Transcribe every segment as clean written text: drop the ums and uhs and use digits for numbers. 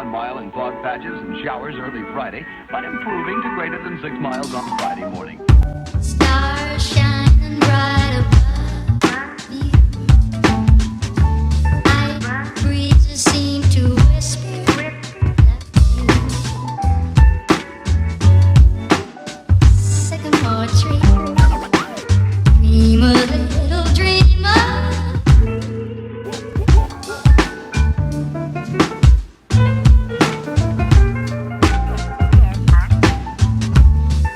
mile in fog patches and showers early Friday, but improving to greater than 6 miles on Friday morning. Stars shining bright above you. Night breezes seem to whisper sycamore tree. Dream a little dreamer.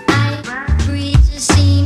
Night breezes seem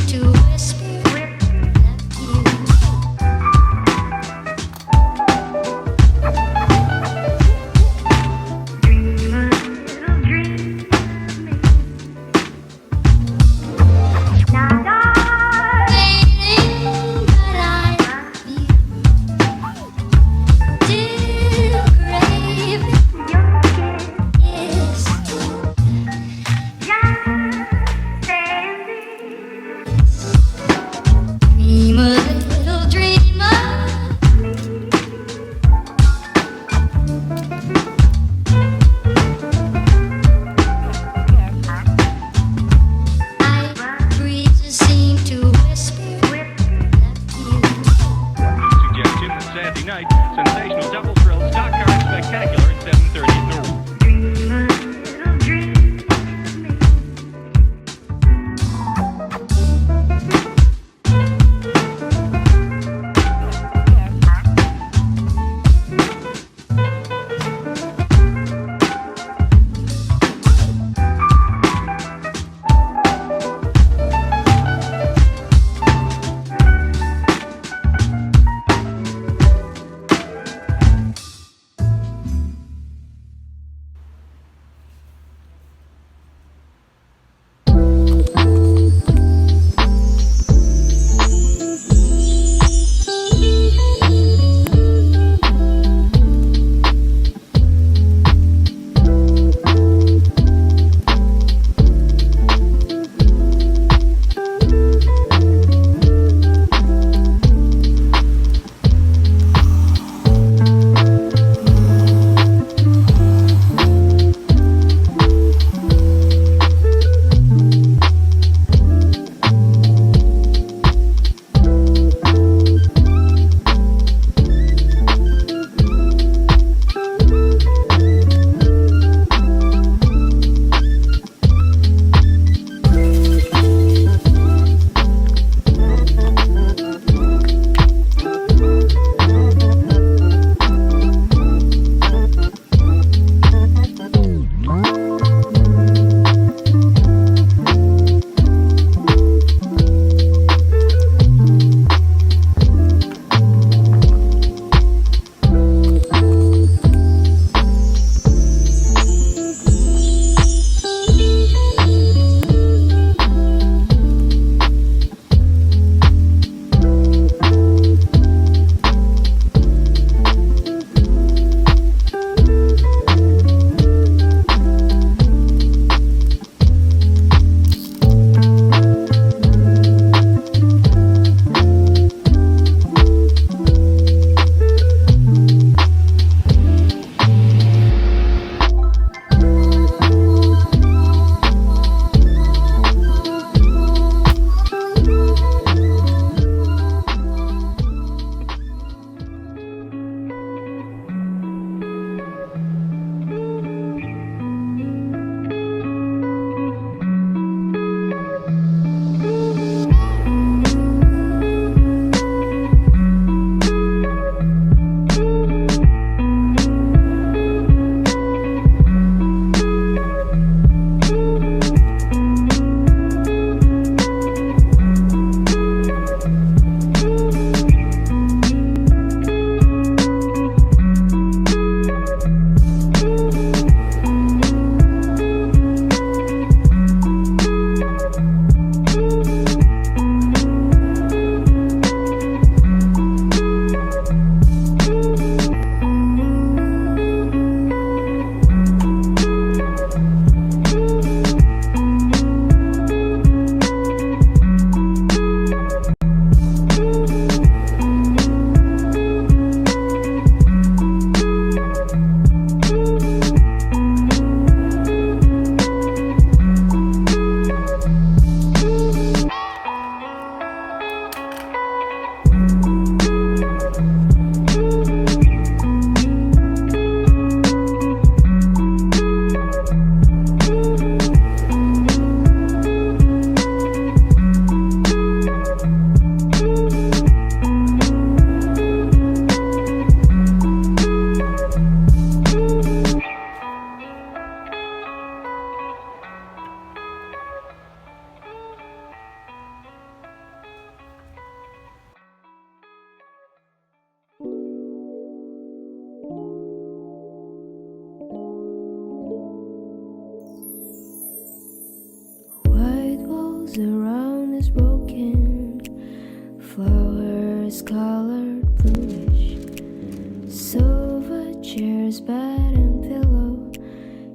his bed and pillow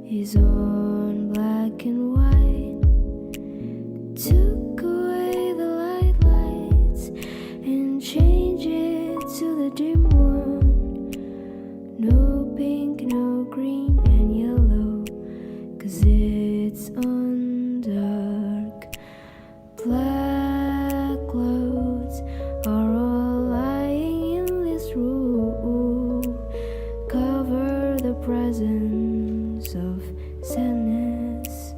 is on black and white. Took away the lights and changed it to the dim one. No pink, no green and yellow, 'cause it's on dark. Black clouds are all lying in this room, cover the presence of sadness.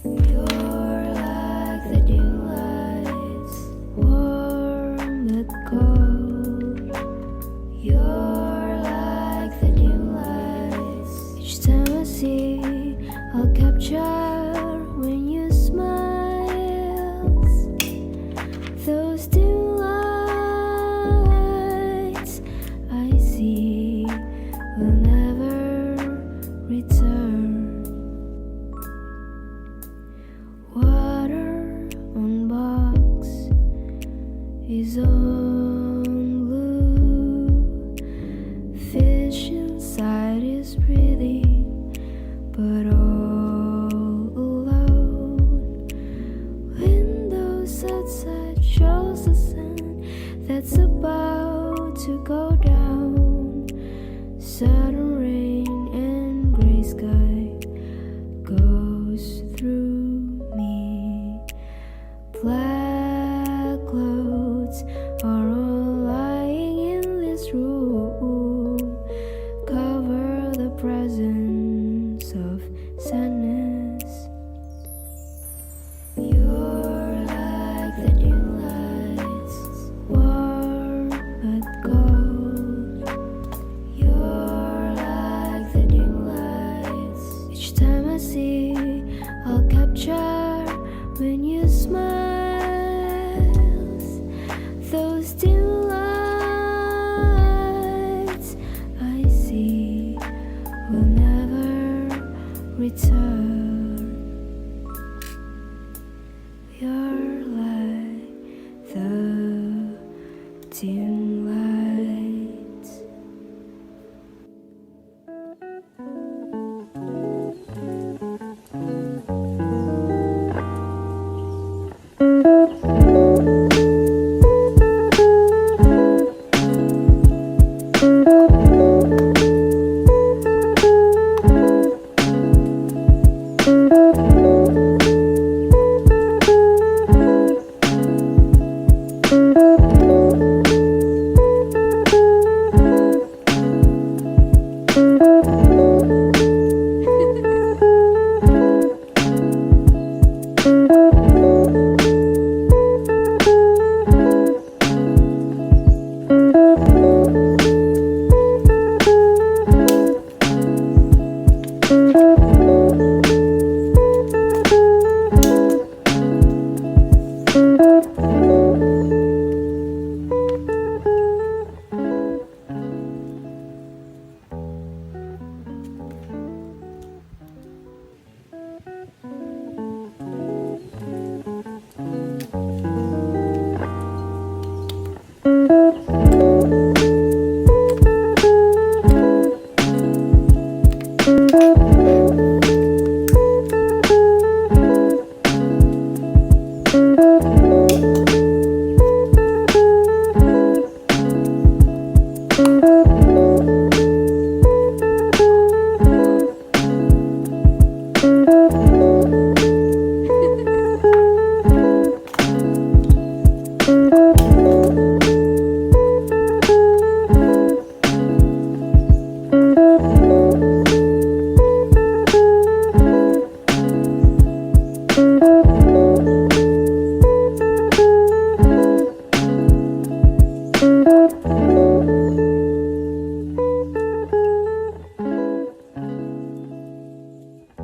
You're like the dim lights, warm but cold. You're like the dim lights. Each time I see, I'll capture when you smiles. Those dim lights I see will never return. Water on box is on blue. Fish inside is pretty, but all alone. Windows outside shows the sun that's about to go down. Sudden rain and gray sky goes through me. Black clouds are all lying in this room, cover the presence of sadness. You're like the dim lights, warm but cold. You're like the dim lights. Each time I see, I'll capture when you smiles. Those dim lights I see will never return. You're like the dim lights.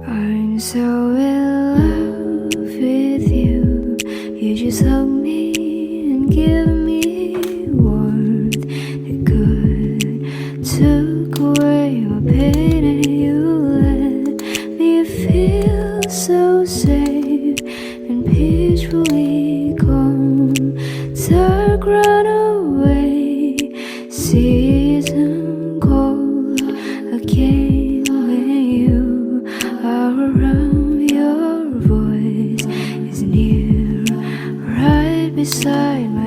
I'm so in love with you. You just hug me and give me warmth. It could took away my pain and you let me feel so safe and peacefully calm. Dark run away, season cold.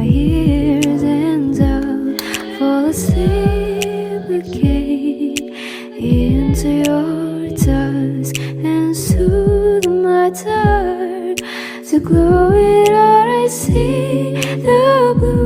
ears and I'll fall asleep again into your touch and soothe my dark. To glow it out, I see the blue.